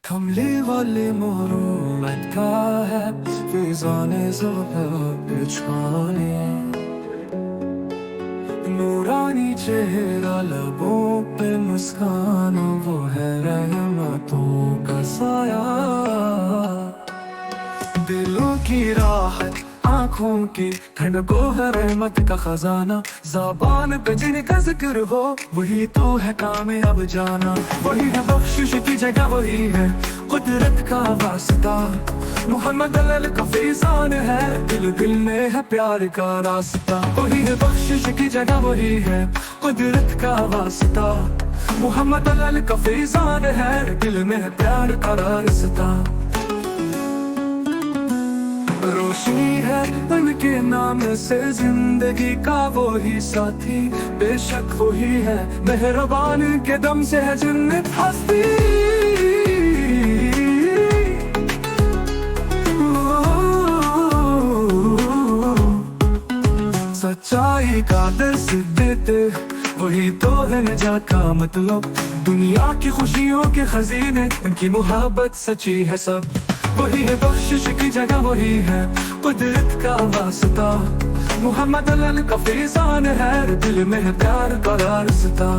कमली वाली मोहब्बत का है फिजाने पिछवाने नूरानी चेहरा लबों पे मुस्कान वो है रहमतों का साया दिलों की राहत आँखों की ठंडको है रहमत का खजाना ज़बान पे जिनका जिक्र हो वही तो है कामयाब जाना वही है बख्शिश की जगह वही है कुदरत का वास्ता मोहम्मद अल का फैज़ान है दिल दिल में है प्यार का रास्ता वही है बख्शिश की जगह वही है कुदरत का वास्ता मोहम्मद अल का फैज़ान है दिल में है प्यार का रास्ता रोशनी है उनके नाम से जिंदगी का वो ही साथी बेशक वही है मेहरबान के दम से है जन्नत हस्ती सच्चाई का दर्स देते वही तो है नजात का मतलब दुनिया की खुशियों के खजीने इनकी मोहब्बत सच्ची है सब वही है बख्शिश की जगह वही है कुदरत का वास्ता मोहम्मद अल का फैज़ान है दिल में है प्यार का रास्ता।